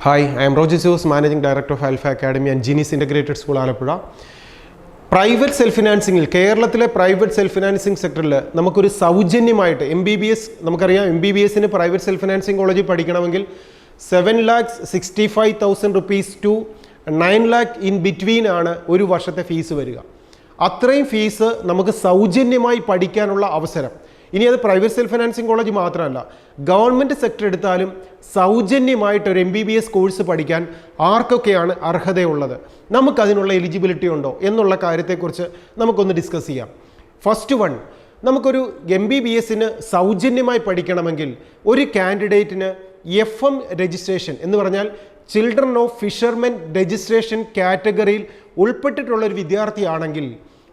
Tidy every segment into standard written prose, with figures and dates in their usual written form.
Hi, I am Roger Zeus, Managing Director of Alpha Academy and Genius Integrated School, Alappuzha. Private self ഫിനാൻസിങ്ങിൽ കേരളത്തിലെ private self financing സെക്ടറിൽ നമുക്കൊരു സൗജന്യമായിട്ട് MBBS നമുക്കറിയാം MBBSന് private self financing കോളേജിൽ പഠിക്കണമെങ്കിൽ 7,65,000 rupees to 9 lakh in between ആണ് ഒരു വർഷത്തെ ഫീസ് വരിക. അത്രയും ഫീസ് നമുക്ക് സൗജന്യമായി പഠിക്കാനുള്ള അവസരം. ഇനി അത് പ്രൈവറ്റ് സെൽഫ് ഫിനാൻസിങ് കോളേജ് മാത്രമല്ല, ഗവൺമെൻറ് സെക്ടർ എടുത്താലും സൗജന്യമായിട്ട് ഒരു MBBS കോഴ്സ് പഠിക്കാൻ ആർക്കൊക്കെയാണ് അർഹതയുള്ളത്, നമുക്കതിനുള്ള എലിജിബിലിറ്റി ഉണ്ടോ എന്നുള്ള കാര്യത്തെക്കുറിച്ച് നമുക്കൊന്ന് ഡിസ്കസ് ചെയ്യാം. ഫസ്റ്റ് വൺ, നമുക്കൊരു MBBSന് സൗജന്യമായി പഠിക്കണമെങ്കിൽ ഒരു കാൻഡിഡേറ്റിന് FM രജിസ്ട്രേഷൻ എന്ന് പറഞ്ഞാൽ ചിൽഡ്രൻ ഓഫ് ഫിഷർമെൻ രജിസ്ട്രേഷൻ കാറ്റഗറിയിൽ ഉൾപ്പെട്ടിട്ടുള്ള ഒരു വിദ്യാർത്ഥിയാണെങ്കിൽ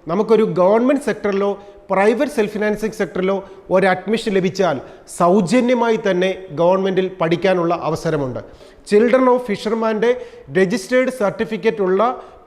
നമുക്കൊരു ഗവൺമെൻറ് സെക്ടറിലോ പ്രൈവറ്റ് സെൽഫ് ഫിനാൻസിങ് സെക്ടറിലോ ഒരു അഡ്മിഷൻ ലഭിച്ചാൽ സൗജന്യമായി തന്നെ ഗവൺമെൻറ്റിൽ പഠിക്കാനുള്ള അവസരമുണ്ട്. ചിൽഡ്രൻ ഓഫ് ഫിഷർമാൻ്റെ രജിസ്റ്റേർഡ് സർട്ടിഫിക്കറ്റ് ഉള്ള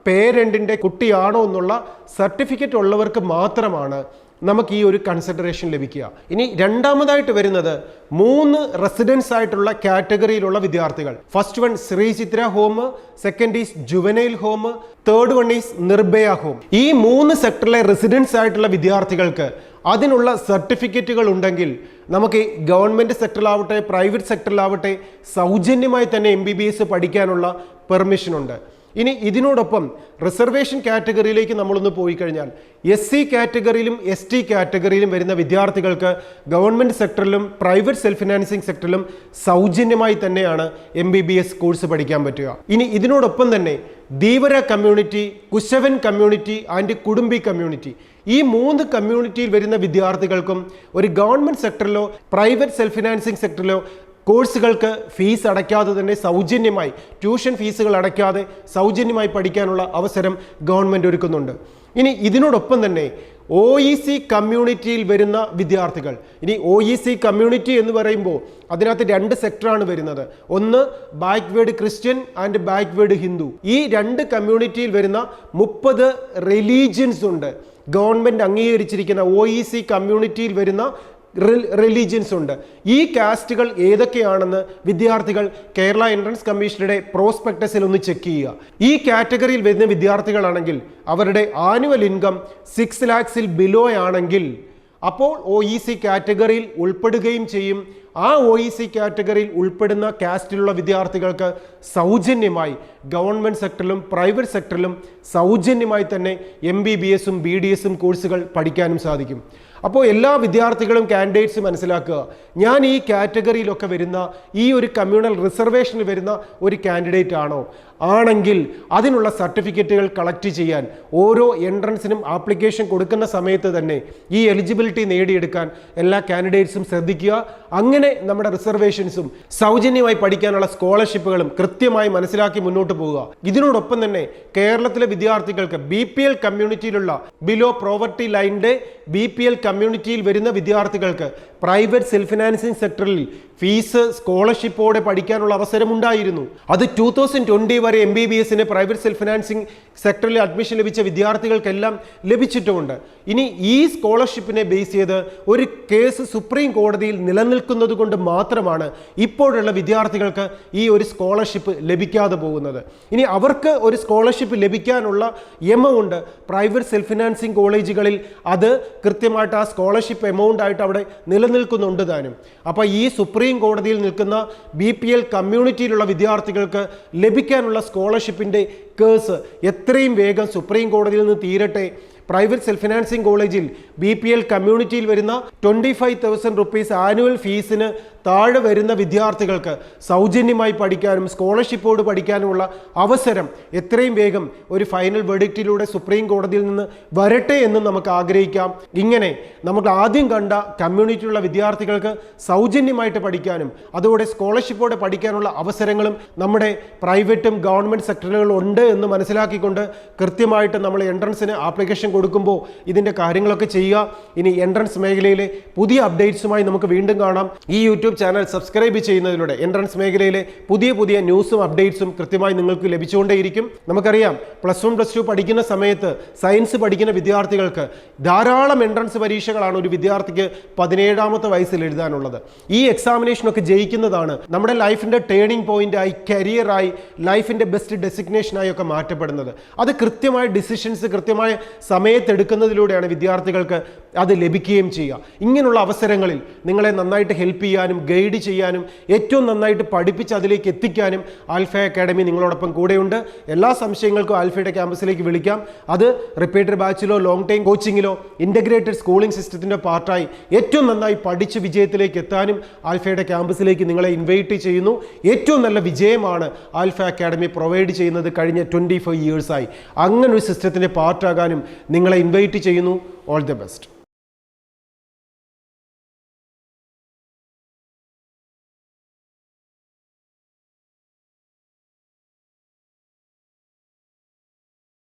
പേരൻറ്റിൻ്റെ കുട്ടിയാണോ എന്നുള്ള സർട്ടിഫിക്കറ്റ് ഉള്ളവർക്ക് മാത്രമാണ് നമുക്ക് ഈ ഒരു കൺസിഡറേഷൻ ലഭിക്കുക. ഇനി രണ്ടാമതായിട്ട് വരുന്നത് 3 റെസിഡൻസ് ആയിട്ടുള്ള കാറ്റഗറിയിലുള്ള വിദ്യാർത്ഥികൾ. First one Shri Chitra home, second is juvenile home, third one is Nirbhaya home. ഈ 3 സെക്ടറിലെ റെസിഡൻസ് ആയിട്ടുള്ള വിദ്യാർത്ഥികൾക്ക് അതിനുള്ള സർട്ടിഫിക്കറ്റുകൾ ഉണ്ടെങ്കിൽ നമുക്ക് ഗവൺമെൻറ് സെക്ടറിലാവട്ടെ പ്രൈവറ്റ് സെക്ടറിലാവട്ടെ സൗജന്യമായി തന്നെ MBBS പഠിക്കാനുള്ള പെർമിഷനുണ്ട്. ഇനി ഇതിനോടൊപ്പം റിസർവേഷൻ കാറ്റഗറിയിലേക്ക് നമ്മളൊന്ന് പോയി കഴിഞ്ഞാൽ SC കാറ്റഗറിയിലും ST കാറ്റഗറിയിലും വരുന്ന വിദ്യാർത്ഥികൾക്ക് ഗവൺമെൻറ് സെക്ടറിലും പ്രൈവറ്റ് സെൽഫ് ഫിനാൻസിങ് സെക്ടറിലും സൗജന്യമായി തന്നെയാണ് MBBS കോഴ്സ് പഠിക്കാൻ പറ്റുക. ഇനി ഇതിനോടൊപ്പം തന്നെ Dheevara community, Kushavan community and Kudumbi community, ഈ 3 കമ്മ്യൂണിറ്റിയിൽ വരുന്ന വിദ്യാർത്ഥികൾക്കും ഒരു ഗവൺമെൻറ് സെക്ടറിലോ പ്രൈവറ്റ് സെൽഫ് ഫിനാൻസിങ് സെക്ടറിലോ കോഴ്സുകൾക്ക് ഫീസ് അടയ്ക്കാതെ തന്നെ സൗജന്യമായി, ട്യൂഷൻ ഫീസുകൾ അടയ്ക്കാതെ സൗജന്യമായി പഠിക്കാനുള്ള അവസരം ഗവൺമെൻറ് ഒരുക്കുന്നുണ്ട്. ഇനി ഇതിനോടൊപ്പം തന്നെ OEC കമ്മ്യൂണിറ്റിയിൽ വരുന്ന വിദ്യാർത്ഥികൾ, ഇനി OEC കമ്മ്യൂണിറ്റി എന്ന് പറയുമ്പോൾ അതിനകത്ത് 2 സെക്ടറാണ് വരുന്നത്. ഒന്ന് backward Christian and backward Hindu. ഈ 2 കമ്മ്യൂണിറ്റിയിൽ വരുന്ന 30 റിലീജിയൻസ് ഉണ്ട്. ഗവൺമെൻറ് അംഗീകരിച്ചിരിക്കുന്ന OEC കമ്മ്യൂണിറ്റിയിൽ വരുന്ന റിലീജിയൻസ് ഉണ്ട്. ഈ കാസ്റ്റുകൾ ഏതൊക്കെയാണെന്ന് വിദ്യാർത്ഥികൾ കേരള എൻട്രൻസ് കമ്മീഷനുടെ പ്രോസ്പെക്ടസിൽ ഒന്ന് ചെക്ക് ചെയ്യുക. ഈ കാറ്റഗറിയിൽ വരുന്ന വിദ്യാർത്ഥികളാണെങ്കിൽ അവരുടെ ആനുവൽ ഇൻകം 6 lakhs ബിലോ ആണെങ്കിൽ അപ്പോൾ OEC കാറ്റഗറിയിൽ ഉൾപ്പെടുകയും ചെയ്യും. ആ OEC കാറ്റഗറിയിൽ ഉൾപ്പെടുന്ന കാസ്റ്റിലുള്ള വിദ്യാർത്ഥികൾക്ക് സൗജന്യമായി ഗവൺമെൻറ് സെക്ടറിലും പ്രൈവറ്റ് സെക്ടറിലും സൗജന്യമായി തന്നെ MBBSും BDSും കോഴ്സുകൾ പഠിക്കാനും സാധിക്കും. അപ്പോൾ എല്ലാ വിദ്യാർത്ഥികളും കാൻഡിഡേറ്റ്സ് മനസ്സിലാക്കുക, ഞാൻ ഈ കാറ്റഗറിയിലൊക്കെ വരുന്ന ഈ ഒരു കമ്മ്യൂണൽ റിസർവേഷനിൽ വരുന്ന ഒരു കാൻഡിഡേറ്റ് ആണോ? ആണെങ്കിൽ അതിനുള്ള സർട്ടിഫിക്കറ്റുകൾ കളക്ട് ചെയ്യാൻ ഓരോ എൻട്രൻസിനും ആപ്ലിക്കേഷൻ കൊടുക്കുന്ന സമയത്ത് തന്നെ ഈ എലിജിബിലിറ്റി നേടിയെടുക്കാൻ എല്ലാ കാൻഡിഡേറ്റ്സും ശ്രദ്ധിക്കുക. അങ്ങനെ നമ്മുടെ റിസർവേഷൻസും സൗജന്യമായി പഠിക്കാനുള്ള സ്കോളർഷിപ്പുകളും കൃത്യമായി മനസ്സിലാക്കി മുന്നോട്ട് പോവുക. ഇതിനോടൊപ്പം തന്നെ കേരളത്തിലെ വിദ്യാർത്ഥികൾക്ക് BPL കമ്മ്യൂണിറ്റിയിലുള്ള ബിലോ പോവർട്ടി ലൈനിൻ്റെ BPL കമ്മ്യൂണിറ്റിയിൽ വരുന്ന വിദ്യാർത്ഥികൾക്ക് പ്രൈവറ്റ് സെൽഫ് ഫിനാൻസിങ് സെക്ടറിൽ ഫീസ് സ്കോളർഷിപ്പോടെ പഠിക്കാനുള്ള അവസരം ഉണ്ടായിരുന്നു. അത് 2020 വരെ MBBSന് പ്രൈവറ്റ് സെൽഫ് ഫിനാൻസിങ് സെക്ടറിൽ അഡ്മിഷൻ ലഭിച്ച വിദ്യാർത്ഥികൾക്കെല്ലാം ലഭിച്ചിട്ടുമുണ്ട്. ഇനി ഈ സ്കോളർഷിപ്പിനെ ബേസ് ചെയ്ത് ഒരു കേസ് സുപ്രീം കോടതിയിൽ നിലനിൽക്കുന്നത് കൊണ്ട് മാത്രമാണ് ഇപ്പോഴുള്ള വിദ്യാർത്ഥികൾക്ക് ഈ ഒരു സ്കോളർഷിപ്പ് ലഭിക്കാതെ പോകുന്നത്. ഇനി അവർക്ക് ഒരു സ്കോളർഷിപ്പ് ലഭിക്കാനുള്ള എമൗണ്ട് പ്രൈവറ്റ് സെൽഫ് ഫിനാൻസിങ് കോളേജുകളിൽ അത് കൃത്യമായിട്ട് ആ സ്കോളർഷിപ്പ് എമൗണ്ട് ആയിട്ട് അവിടെ നിലനിൽക്കുന്നുണ്ട് താനും. അപ്പോൾ ഈ സുപ്രീം കോടതിയിൽ നിൽക്കുന്ന BPL കമ്മ്യൂണിറ്റിയിലുള്ള വിദ്യാർത്ഥികൾക്ക് ലഭിക്കാനുള്ള സ്കോളർഷിപ്പിൻ്റെ കേസ് എത്രയും വേഗം സുപ്രീം കോടതിയിൽ നിന്ന് തീരട്ടെ. പ്രൈവറ്റ് സെൽഫ് ഫിനാൻസിങ് കോളേജിൽ BPL കമ്മ്യൂണിറ്റിയിൽ വരുന്ന 25,000 rupees ആനുവൽ ഫീസിന് താഴെ വരുന്ന വിദ്യാർത്ഥികൾക്ക് സൗജന്യമായി പഠിക്കാനും സ്കോളർഷിപ്പോട് പഠിക്കാനുമുള്ള അവസരം എത്രയും വേഗം ഒരു ഫൈനൽ വെർഡിക്റ്റിലൂടെ സുപ്രീം കോടതിയിൽ നിന്ന് വരട്ടെ എന്ന് നമുക്ക് ആഗ്രഹിക്കാം. ഇങ്ങനെ നമുക്ക് ആദ്യം കണ്ട കമ്മ്യൂണിറ്റിയിലുള്ള വിദ്യാർത്ഥികൾക്ക് സൗജന്യമായിട്ട് പഠിക്കാനും അതോടെ സ്കോളർഷിപ്പോടെ പഠിക്കാനുള്ള അവസരങ്ങളും നമ്മുടെ പ്രൈവറ്റും ഗവൺമെൻറ് സെക്ടറുകളും ഉണ്ട് എന്ന് മനസ്സിലാക്കിക്കൊണ്ട് കൃത്യമായിട്ട് നമ്മൾ എൻട്രൻസിന് ആപ്ലിക്കേഷൻ കൊടുക്കുമ്പോൾ ഇതിൻ്റെ കാര്യങ്ങളൊക്കെ ചെയ്യുക. ഇനി എൻട്രൻസ് മേഖലയിലെ പുതിയ അപ്ഡേറ്റ്സുമായി നമുക്ക് വീണ്ടും കാണാം. ഈ യൂട്യൂബ് യൂട്യൂബ് ചാനൽ സബ്സ്ക്രൈബ് ചെയ്യുന്നതിലൂടെ എൻട്രൻസ് മേഖലയിലെ പുതിയ ന്യൂസും അപ്ഡേറ്റ്സും കൃത്യമായി നിങ്ങൾക്ക് ലഭിച്ചുകൊണ്ടേയിരിക്കും. നമുക്കറിയാം +1 +2 പഠിക്കുന്ന സമയത്ത് സയൻസ് പഠിക്കുന്ന വിദ്യാർത്ഥികൾക്ക് ധാരാളം എൻട്രൻസ് പരീക്ഷകളാണ് ഒരു വിദ്യാർത്ഥിക്ക് 17ാമത്തെ വയസ്സിൽ എഴുതാനുള്ളത്. ഈ എക്സാമിനേഷനൊക്കെ ജയിക്കുന്നതാണ് നമ്മുടെ ലൈഫിൻ്റെ ടേണിംഗ് പോയിന്റായി, കരിയറായി, ലൈഫിൻ്റെ ബെസ്റ്റ് ഡെസിഗ്നേഷനായി ഒക്കെ മാറ്റപ്പെടുന്നത്. അത് കൃത്യമായ ഡിസിഷൻസ് കൃത്യമായ സമയത്തെടുക്കുന്നതിലൂടെയാണ് വിദ്യാർത്ഥികൾക്ക് അത് ലഭിക്കുകയും ചെയ്യുക. ഇങ്ങനെയുള്ള അവസരങ്ങളിൽ നിങ്ങളെ നന്നായിട്ട് ഹെൽപ്പ് ചെയ്യാനും ഗൈഡ് ചെയ്യാനും ഏറ്റവും നന്നായിട്ട് പഠിപ്പിച്ച് അതിലേക്ക് എത്തിക്കാനും ആൽഫ അക്കാഡമി നിങ്ങളോടൊപ്പം കൂടെയുണ്ട്. എല്ലാ സംശയങ്ങൾക്കും ആൽഫയുടെ ക്യാമ്പസിലേക്ക് വിളിക്കാം. അത് റിപ്പീറ്റഡ് ബാച്ചിലോ ലോങ് ടൈം കോച്ചിങ്ങിലോ ഇൻ്റഗ്രേറ്റഡ് സ്കൂളിംഗ് സിസ്റ്റത്തിൻ്റെ പാർട്ടായി ഏറ്റവും നന്നായി പഠിച്ച് വിജയത്തിലേക്ക് എത്താനും ആൽഫയുടെ ക്യാമ്പസിലേക്ക് നിങ്ങളെ ഇൻവൈറ്റ് ചെയ്യുന്നു. ഏറ്റവും നല്ല വിജയമാണ് ആൽഫ അക്കാഡമി പ്രൊവൈഡ് ചെയ്യുന്നത് കഴിഞ്ഞ 25 ഇയേഴ്സായി. അങ്ങനെ ഒരു സിസ്റ്റത്തിൻ്റെ പാർട്ടാകാനും നിങ്ങളെ ഇൻവൈറ്റ് ചെയ്യുന്നു. All the best.